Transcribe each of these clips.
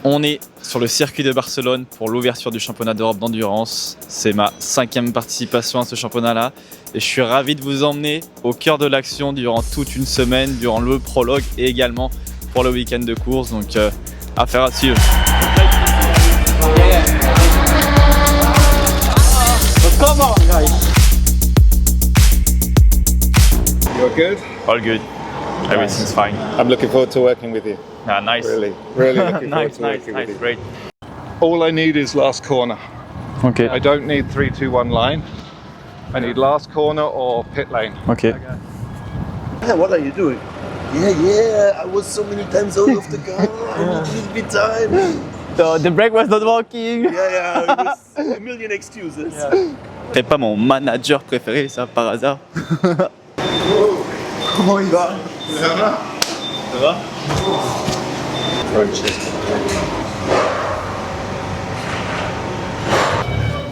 On est sur le circuit de Barcelone pour l'ouverture du championnat d'Europe d'endurance. C'est ma 5e participation à ce championnat-là et je suis ravi de vous emmener au cœur de l'action durant toute une semaine, durant le prologue et également pour le week-end de course. Donc affaire à suivre. Come on, guys. You're good? All good. Everything's fine. I'm looking forward to working with you. Ah, nice. Really looking nice, forward to working with you. great. All I need is last corner. Okay. I don't need 3-2-1 line. I need last corner or pit lane. Okay. Yeah, what are you doing? Yeah, I was so many times out of the car. I need me time. So the brake was not working. Yeah, it was a million excuses. T'es pas mon manager préféré, ça, par hasard? Comment il va? Ça va?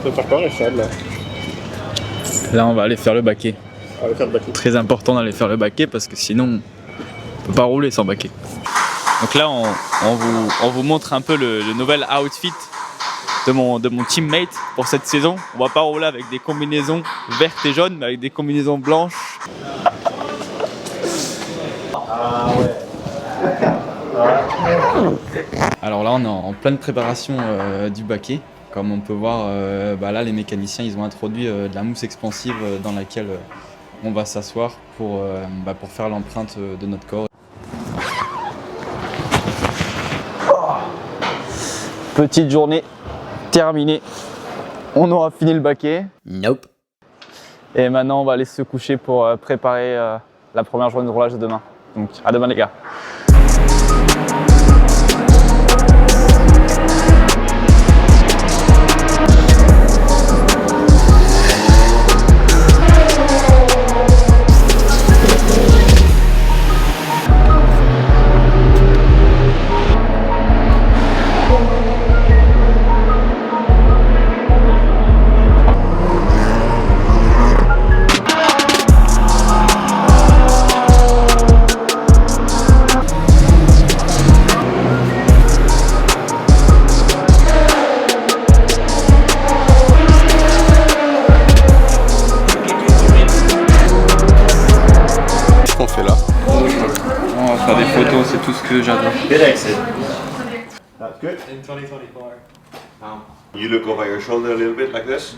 Tu vas faire quoi, Richard, là? Là, on va aller faire le baquet. On va faire le baquet. Très important d'aller faire le baquet parce que sinon, on peut pas rouler sans baquet. Donc là, on vous montre un peu le nouvel outfit de mon teammate pour cette saison. On va pas rouler avec des combinaisons vertes et jaunes, mais avec des combinaisons blanches. Alors là, on est en pleine préparation du baquet. Comme on peut voir, là, les mécaniciens ils ont introduit de la mousse expansive dans laquelle on va s'asseoir pour faire l'empreinte de notre corps. Petite journée terminée. On aura fini le baquet. Nope. Et maintenant, on va aller se coucher pour préparer la première journée de roulage de demain. Donc, à demain les gars. Faire des photos, c'est tout ce que j'adore. Good exit. That's good. In 2024. You look over your shoulder a little bit like this.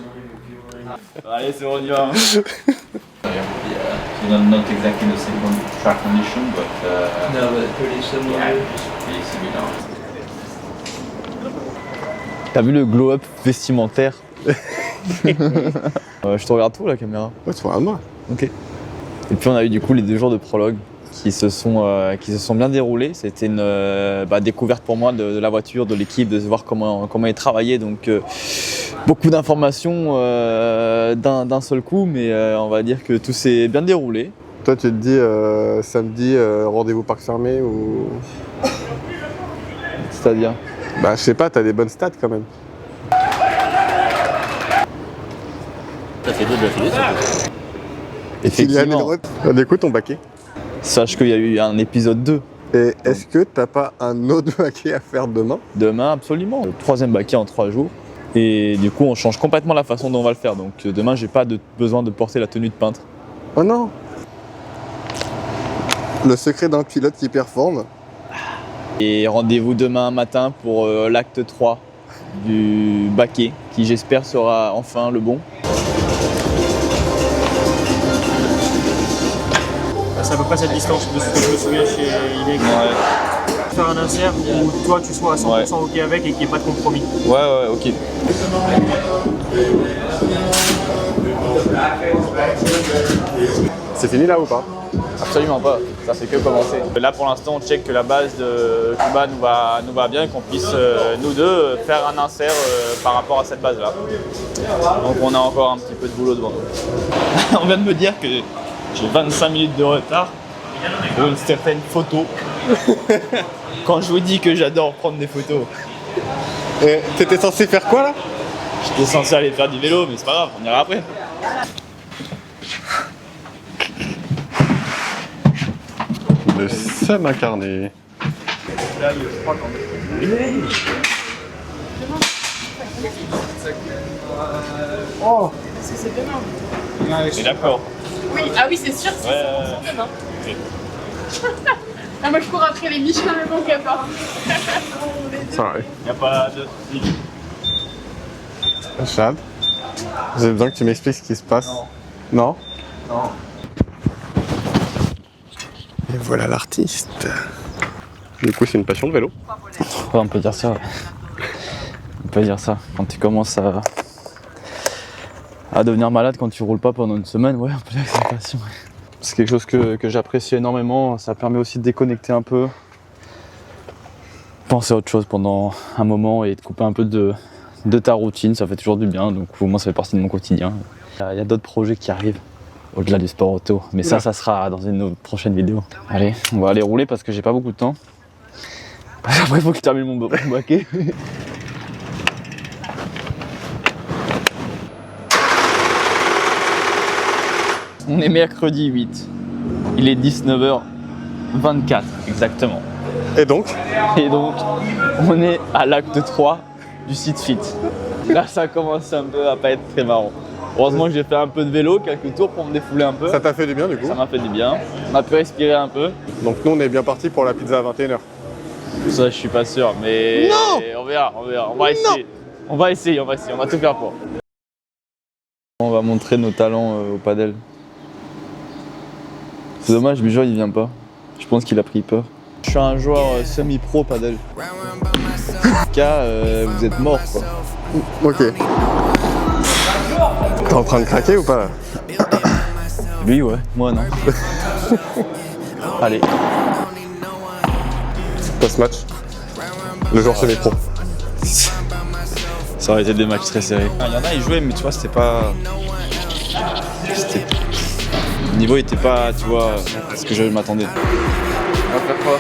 Allez, c'est bon, on y va. Not exactly the same track condition, but No, but pretty similar. pretty similar. T'as vu le glow-up vestimentaire? Je te regarde tout la caméra. Ouais, tu regardes moi. Ok. Et puis on a eu du coup les 2 jours de prologue qui se sont bien déroulés. C'était une découverte pour moi de la voiture, de l'équipe, de voir comment ils travaillaient. Donc beaucoup d'informations d'un seul coup, mais on va dire que tout s'est bien déroulé. Toi, tu te dis samedi, rendez-vous parc fermé ou. C'est-à-dire? Bah, je sais pas, t'as des bonnes stats quand même. Ça fait 2 d'affilée, ça. Effectivement. On écoute ton baquet. Sache qu'il y a eu un épisode 2. Et est-ce que t'as pas un autre baquet à faire demain? Demain, absolument. Le 3e baquet en 3 jours. Et du coup, on change complètement la façon dont on va le faire. Donc demain, j'ai pas besoin de porter la tenue de peintre. Oh non! Le secret d'un pilote qui performe. Et rendez-vous demain matin pour l'acte 3 du baquet, qui j'espère sera enfin le bon. C'est à peu près cette distance de ce que je me souviens chez IDEC. Faire un insert où toi tu sois à 100% ok avec et qu'il n'y ait pas de compromis. Ouais, ok. C'est fini là ou pas? Absolument pas, ça fait que commencer. Là pour l'instant on check que la base de Cuba nous va bien et qu'on puisse nous deux faire un insert par rapport à cette base là. Donc on a encore un petit peu de boulot devant nous. On vient de me dire que j'ai 25 minutes de retard pour une certaine photo. Quand je vous dis que j'adore prendre des photos. Et t'étais censé faire quoi là? J'étais censé aller faire du vélo mais c'est pas grave, on ira après. Le seum incarné. Là, je crois qu'en Oh. C'est demain. C'est d'accord. Oui, ah oui, c'est sûr, c'est demain. Ah, moi, je cours après les Michelin, mais bon, pas. Ça arrive. Il n'y a pas de... Chad, j'ai besoin que tu m'expliques ce qui se passe. Non. Non. Et voilà l'artiste. Du coup, c'est une passion de vélo. Ouais, on peut dire ça. Ouais. On peut dire ça. Quand tu commences à devenir malade quand tu roules pas pendant une semaine, ouais, on peut dire que c'est une passion. Ouais. C'est quelque chose que j'apprécie énormément. Ça permet aussi de déconnecter un peu, penser à autre chose pendant un moment et de couper un peu de ta routine. Ça fait toujours du bien. Donc moi, ça fait partie de mon quotidien. Il y a d'autres projets qui arrivent au-delà du sport auto. Mais ça sera dans une prochaine vidéo. Allez, on va aller rouler parce que j'ai pas beaucoup de temps. Après, il faut que je termine mon baquet. On est mercredi 8. Il est 19h24 exactement. Et donc, on est à l'acte 3 du site fit. Là, ça commence un peu à pas être très marrant. Heureusement que j'ai fait un peu de vélo, quelques tours pour me défouler un peu. ça t'a fait du bien du coup. Ça m'a fait du bien. On a pu respirer un peu. Donc nous, on est bien parti pour la pizza à 21h. Ça, je suis pas sûr, mais Non, on verra. On va essayer. On va tout faire pour. On va montrer nos talents au padel. C'est dommage, Bijoy il vient pas. Je pense qu'il a pris peur. Je suis un joueur semi-pro padel. En tout cas, vous êtes mort quoi. Ok. T'es en train de craquer ou pas là? Lui ouais, moi non. Allez. Post-match. Le joueur semi-pro. Ça aurait été des matchs très serrés. Il y en a, ils jouaient, mais tu vois, c'était pas. Le niveau était pas, tu vois, ce que je m'attendais. On va faire quoi?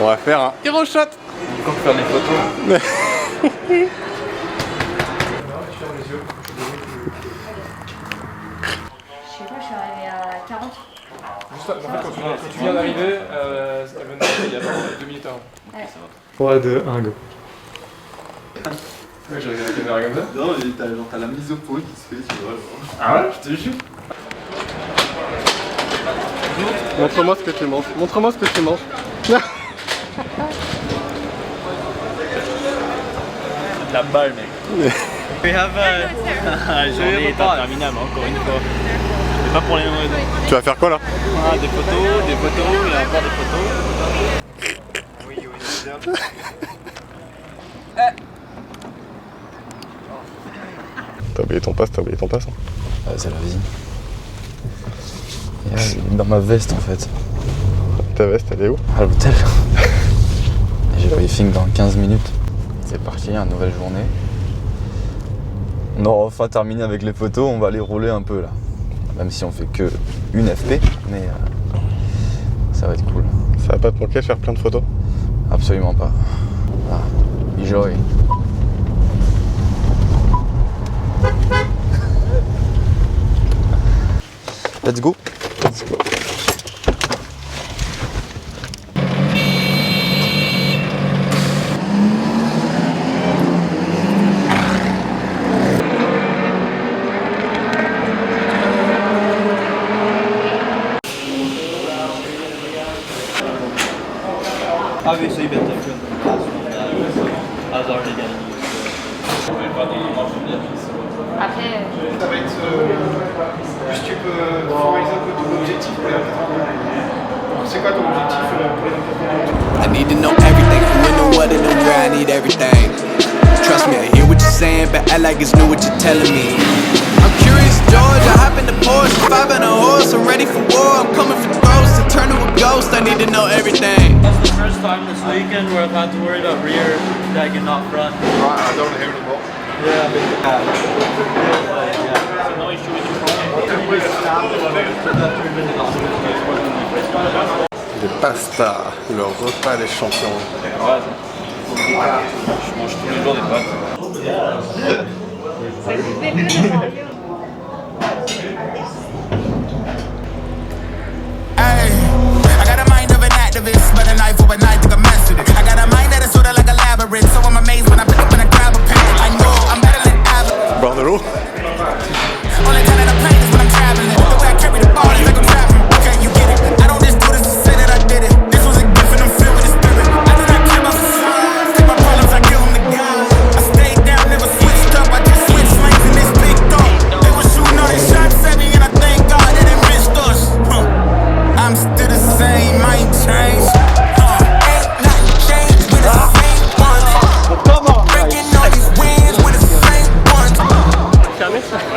On va faire un hero shot. Encore faire des photos. Je sais pas, je suis arrivée à 40. Juste, en fait, quand tu viens d'arriver, elle venait il y a 2 minutes avant. Ouais. 3, 2, 1, go. Ouais, j'ai regardé la caméra comme ça. Non, t'as la mise au point qui se fait, tu vois. Ah ouais, je te jure. Montre-moi ce que tu manges. Montre-moi ce que tu manges. La balle, mec. We have a journée est interminable, encore une fois. C'est pas pour les mêmes raisons. Tu vas faire quoi là? Ah, des photos et encore des photos. T'as oublié ton passe, hein. C'est la vie. Dans ma veste en fait. Ta veste, elle est où? À l'hôtel. J'ai le briefing dans 15 minutes. C'est parti, une nouvelle journée. On aura enfin terminé avec les photos, on va aller rouler un peu là. Même si on fait que une FP, mais ça va être cool. Ça va pas te manquer de faire plein de photos? Absolument pas. Ah, Bijoy. Let's go. Let's go. Obviously been different than the last one. I was already getting used to it. Après, Ça va être. Juste tu peux formaliser un peu ton objectif pour les 24. C'est quoi ton objectif pour les 24? I need to know everything. Who in the what and the where I need everything. Trust me, I hear what you're saying, but act like it's new what you're telling me. I'm curious, George. I hop in the Porsche, 5 and a horse. I'm ready for war. I'm coming for throats to turn to a ghost. I need to know everything. That's the first time this weekend where I've had to worry about rear deck and not front. Right, I don't hear anymore. Yeah, but so no issue with the front. Des pasta, le repas des champions. Ouais, je mange tous les jours des pâtes. I got a mind of an activist, but a knife overnight, think I'm mastered it. I got a mind that is sorta like a labyrinth. average. So I'm amazed when I pick up and I grab a package. I know I'm better than average. Boire de l'eau. Only time that I play is when I'm traveling. The way I carry the ball is like I'm traveling. Okay, you get it. I don't just do this to say that I did it. This was a gift and I'm filled with the spirit. I do not care about facades. Take my problems, I give them to God. I stayed down, never switched up. I just switched lanes and this picked up. They were shooting all these shots at me and I thank God that they missed us. I'm still the same, I ain't changed. Ain't nothing changed with the same ones. Breaking all these wins with the same ones.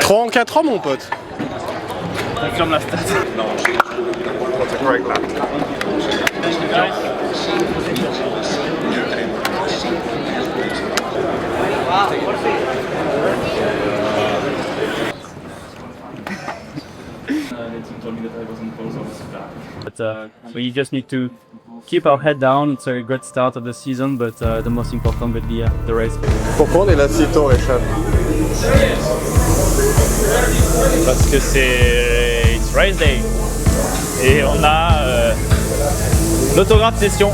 3 en 4 ans, mon pote. Confirme la stat. That's a great lap. But we just need to keep our head down. It's a great start of the season, but the most important will be the race. Pourquoi on est là si tôt, Richard? Parce que c'est It's Race Day et on a l'autographe session.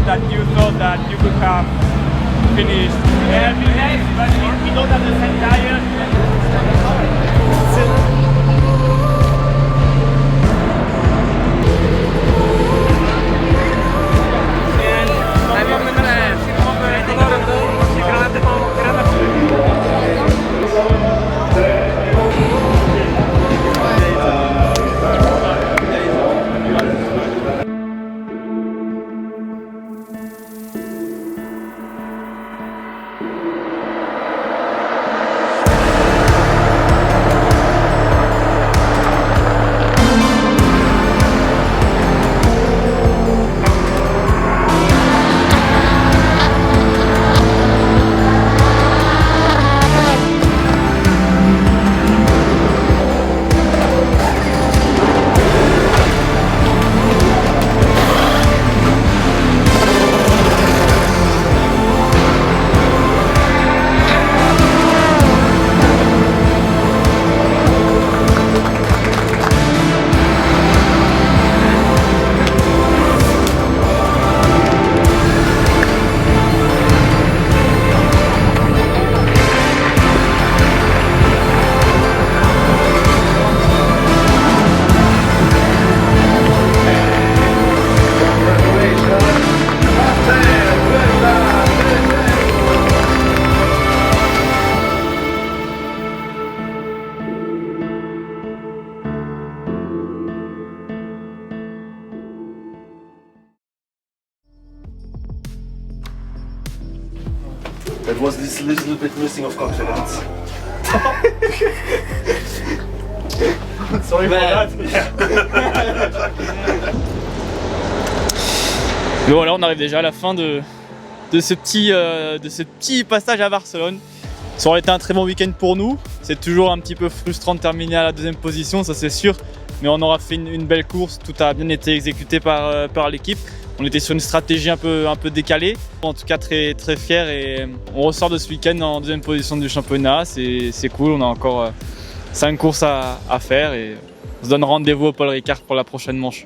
That you thought that you could have finished every race, but we don't have the same tire. That was this little bit missing of confidence. Sorry for that. Mais voilà, on arrive déjà à la fin de ce petit passage à Barcelone. Ça aurait été un très bon week-end pour nous. C'est toujours un petit peu frustrant de terminer à la deuxième position, ça c'est sûr. Mais on aura fait une belle course, tout a bien été exécuté par l'équipe. On était sur une stratégie un peu décalée. En tout cas très fiers et on ressort de ce week-end en deuxième position du championnat. C'est cool, on a encore 5 courses à faire et on se donne rendez-vous au Paul Ricard pour la prochaine manche.